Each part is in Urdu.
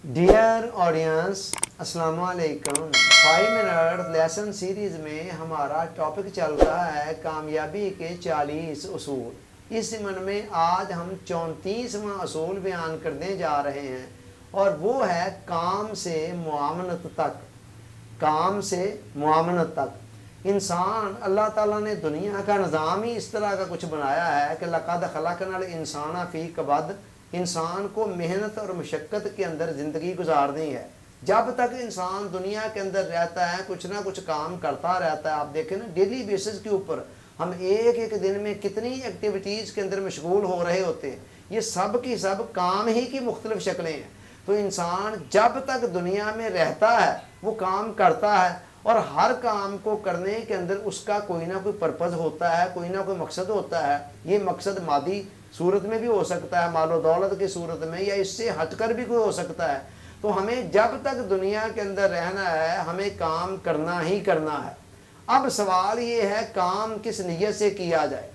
ڈیئر آڈینس، السلام علیکم۔ 5 منٹ لیسن سیریز میں ہمارا ٹاپک چل رہا ہے کامیابی کے 40 اصول۔ اس ضمن میں آج ہم 34واں اصول بیان کرنے جا رہے ہیں، اور وہ ہے کام سے معاونت تک۔ کام سے معاونت تک انسان، اللہ تعالیٰ نے دنیا کا نظام ہی اس طرح کا کچھ بنایا ہے کہ لقد خلقنا الانسان فی کبد، انسان کو محنت اور مشقت کے اندر زندگی گزارنی ہے۔ جب تک انسان دنیا کے اندر رہتا ہے کچھ نہ کچھ کام کرتا رہتا ہے۔ آپ دیکھیں نا، ڈیلی بیسس کے اوپر ہم ایک دن میں کتنی ایکٹیویٹیز کے اندر مشغول ہو رہے ہوتے ہیں۔ یہ سب کی سب کام ہی کی مختلف شکلیں ہیں۔ تو انسان جب تک دنیا میں رہتا ہے وہ کام کرتا ہے، اور ہر کام کو کرنے کے اندر اس کا کوئی نہ کوئی پرپز ہوتا ہے، کوئی نہ کوئی مقصد ہوتا ہے۔ یہ مقصد مادی صورت میں بھی ہو سکتا ہے، مال و دولت کی صورت میں، یا اس سے ہٹ کر بھی کوئی ہو سکتا ہے۔ تو ہمیں جب تک دنیا کے اندر رہنا ہے ہمیں کام کرنا ہی کرنا ہے۔ اب سوال یہ ہے کام کس نیت سے کیا جائے۔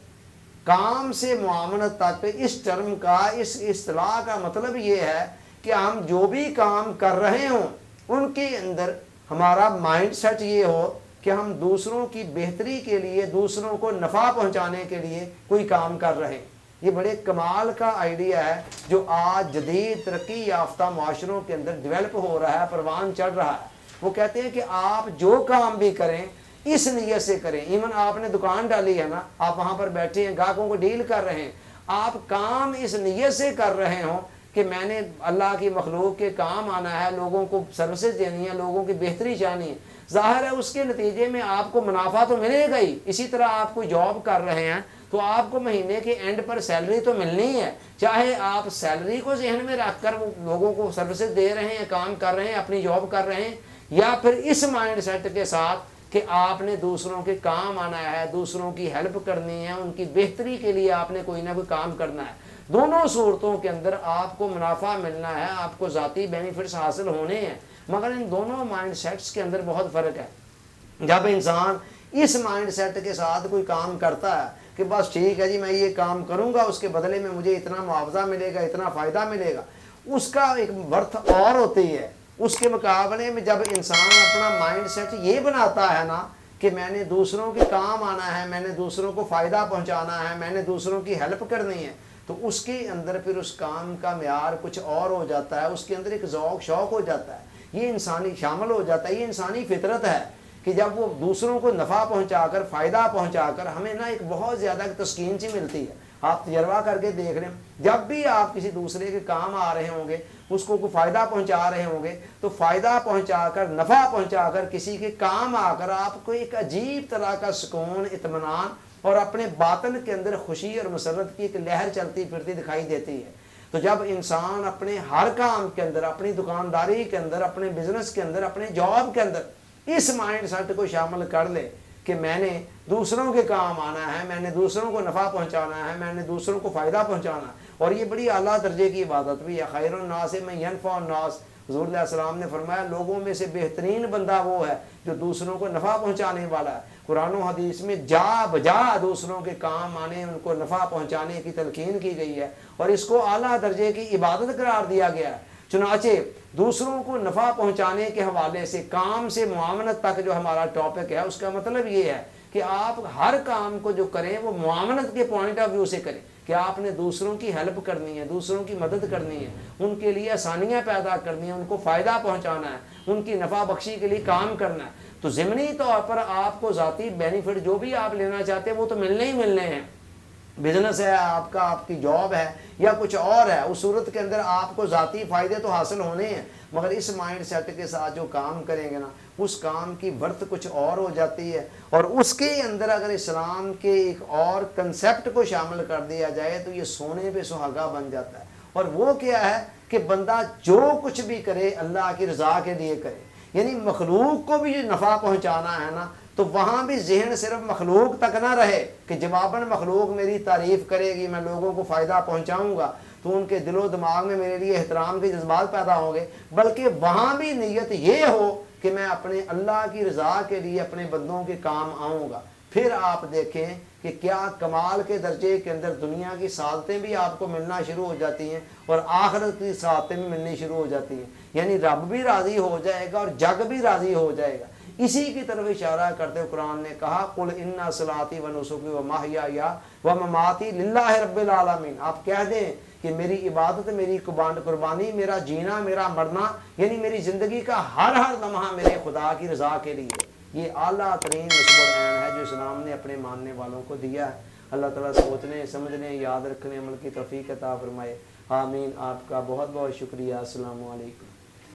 کام سے معاونت تک، اس ٹرم کا، اس اصطلاح کا مطلب یہ ہے کہ ہم جو بھی کام کر رہے ہوں ان کے اندر ہمارا مائنڈ سیٹ یہ ہو کہ ہم دوسروں کی بہتری کے لیے، دوسروں کو نفع پہنچانے کے لیے کوئی کام کر رہے ہیں۔ یہ بڑے کمال کا آئیڈیا ہے جو آج جدید ترقی یافتہ معاشروں کے اندر ڈیولپ ہو رہا ہے، پروان چڑھ رہا ہے۔ وہ کہتے ہیں کہ آپ جو کام بھی کریں اس نیت سے کریں۔ ایون آپ نے دکان ڈالی ہے نا، آپ وہاں پر بیٹھے ہیں، گاہکوں کو ڈیل کر رہے ہیں، آپ کام اس نیت سے کر رہے ہوں کہ میں نے اللہ کی مخلوق کے کام آنا ہے، لوگوں کو سروسز دینی ہے، لوگوں کی بہتری چاہنی ہے۔ ظاہر ہے اس کے نتیجے میں آپ کو منافع تو ملے گا ہی۔ اسی طرح آپ کوئی جاب کر رہے ہیں تو آپ کو مہینے کے اینڈ پر سیلری تو ملنی ہے، چاہے آپ سیلری کو ذہن میں رکھ کر لوگوں کو سروسز دے رہے ہیں، کام کر رہے ہیں، اپنی جاب کر رہے ہیں، یا پھر اس مائنڈ سیٹ کے ساتھ کہ آپ نے دوسروں کے کام آنا ہے، دوسروں کی ہیلپ کرنی ہے، ان کی بہتری کے لیے آپ نے کوئی نہ کوئی کام کرنا ہے۔ دونوں صورتوں کے اندر آپ کو منافع ملنا ہے، آپ کو ذاتی بینیفٹس حاصل ہونے ہیں، مگر ان دونوں مائنڈ سیٹس کے اندر بہت فرق ہے۔ جب انسان اس مائنڈ سیٹ کے ساتھ کوئی کام کرتا ہے کہ بس ٹھیک ہے جی میں یہ کام کروں گا، اس کے بدلے میں مجھے اتنا معاوضہ ملے گا، اتنا فائدہ ملے گا، اس کا ایک ورتھ اور ہوتی ہے۔ اس کے مقابلے میں جب انسان اپنا مائنڈ سیٹ یہ بناتا ہے نا کہ میں نے دوسروں کے کام آنا ہے، میں نے دوسروں کو فائدہ پہنچانا ہے، میں نے دوسروں کی ہیلپ کرنی ہے، تو اس کے اندر پھر اس کام کا معیار کچھ اور ہو جاتا ہے، اس کے اندر ایک ذوق شوق ہو جاتا ہے، یہ انسانی شامل ہو جاتا ہے۔ یہ انسانی فطرت ہے کہ جب وہ دوسروں کو نفع پہنچا کر، فائدہ پہنچا کر، ہمیں نا ایک بہت زیادہ تسکین سی ملتی ہے۔ آپ تجربہ کر کے دیکھ لیں، جب بھی آپ کسی دوسرے کے کام آ رہے ہوں گے، اس کو کوئی فائدہ پہنچا رہے ہوں گے، تو فائدہ پہنچا کر، نفع پہنچا کر، کسی کے کام آ کر آپ کو ایک عجیب طرح کا سکون، اطمینان اور اپنے باطن کے اندر خوشی اور مسرت کی ایک لہر چلتی پھرتی دکھائی دیتی ہے۔ تو جب انسان اپنے ہر کام کے اندر، اپنی دکانداری کے اندر، اپنے بزنس کے اندر، اپنے جاب کے اندر اس مائنڈ سیٹ کو شامل کر لے کہ میں نے دوسروں کے کام آنا ہے، میں نے دوسروں کو نفع پہنچانا ہے، میں نے دوسروں کو فائدہ پہنچانا ہے، اور یہ بڑی اعلیٰ درجے کی عبادت بھی ہے۔ خیر الناس من ینفع الناس، حضور علیہ السلام نے فرمایا لوگوں میں سے بہترین بندہ وہ ہے جو دوسروں کو نفع پہنچانے والا ہے۔ قرآن و حدیث میں جا بجا دوسروں کے کام آنے، ان کو نفع پہنچانے کی تلقین کی گئی ہے، اور اس کو اعلیٰ درجے کی عبادت قرار دیا گیا ہے۔ چنانچہ دوسروں کو نفع پہنچانے کے حوالے سے کام سے معاونت تک جو ہمارا ٹاپک ہے، اس کا مطلب یہ ہے کہ آپ ہر کام کو جو کریں وہ معاونت کے پوائنٹ آف ویو سے کریں، کہ آپ نے دوسروں کی ہیلپ کرنی ہے، دوسروں کی مدد کرنی ہے، ان کے لیے آسانیاں پیدا کرنی ہیں، ان کو فائدہ پہنچانا ہے، ان کی نفع بخشی کے لیے کام کرنا ہے۔ تو ضمنی طور پر آپ کو ذاتی بینیفٹ جو بھی آپ لینا چاہتے ہیں وہ تو ملنے ہی ملنے ہیں۔ بزنس ہے آپ کا، آپ کی جاب ہے، یا کچھ اور ہے، اس صورت کے اندر آپ کو ذاتی فائدے تو حاصل ہونے ہیں، مگر اس مائنڈ سیٹ کے ساتھ جو کام کریں گے نا، اس کام کی برت کچھ اور ہو جاتی ہے۔ اور اس کے اندر اگر اسلام کے ایک اور کنسیپٹ کو شامل کر دیا جائے تو یہ سونے پہ سہاگا بن جاتا ہے۔ اور وہ کیا ہے کہ بندہ جو کچھ بھی کرے اللہ کی رضا کے لیے کرے، یعنی مخلوق کو بھی نفع پہنچانا ہے نا، تو وہاں بھی ذہن صرف مخلوق تک نہ رہے کہ جواباً مخلوق میری تعریف کرے گی، میں لوگوں کو فائدہ پہنچاؤں گا تو ان کے دل و دماغ میں میرے لیے احترام کے جذبات پیدا ہوں گے، بلکہ وہاں بھی نیت یہ ہو کہ میں اپنے اللہ کی رضا کے لیے اپنے بندوں کے کام آؤں گا۔ پھر آپ دیکھیں کہ کیا کمال کے درجے کے اندر دنیا کی سعادتیں بھی آپ کو ملنا شروع ہو جاتی ہیں اور آخرت کی سعادتیں بھی ملنی شروع ہو جاتی ہیں، یعنی رب بھی راضی ہو جائے گا اور جگ بھی راضی ہو جائے گا۔ اسی کی طرف اشارہ کرتے ہوئے قرآن نے کہا قل ان صلاتی و نسکی و محیای و مماتی للہ رب العالمین، آپ کہہ دیں کہ میری عبادت، میری قربانی، میرا جینا، میرا مرنا، یعنی میری زندگی کا ہر لمحہ میرے خدا کی رضا کے لیے۔ یہ اعلیٰ ترین نصب العین ہے جو اسلام نے اپنے ماننے والوں کو دیا ہے۔ اللہ تعالیٰ سوچنے، سمجھنے، یاد رکھنے، عمل کی توفیق عطا فرمائے، آمین۔ آپ کا بہت بہت شکریہ۔ السلام علیکم۔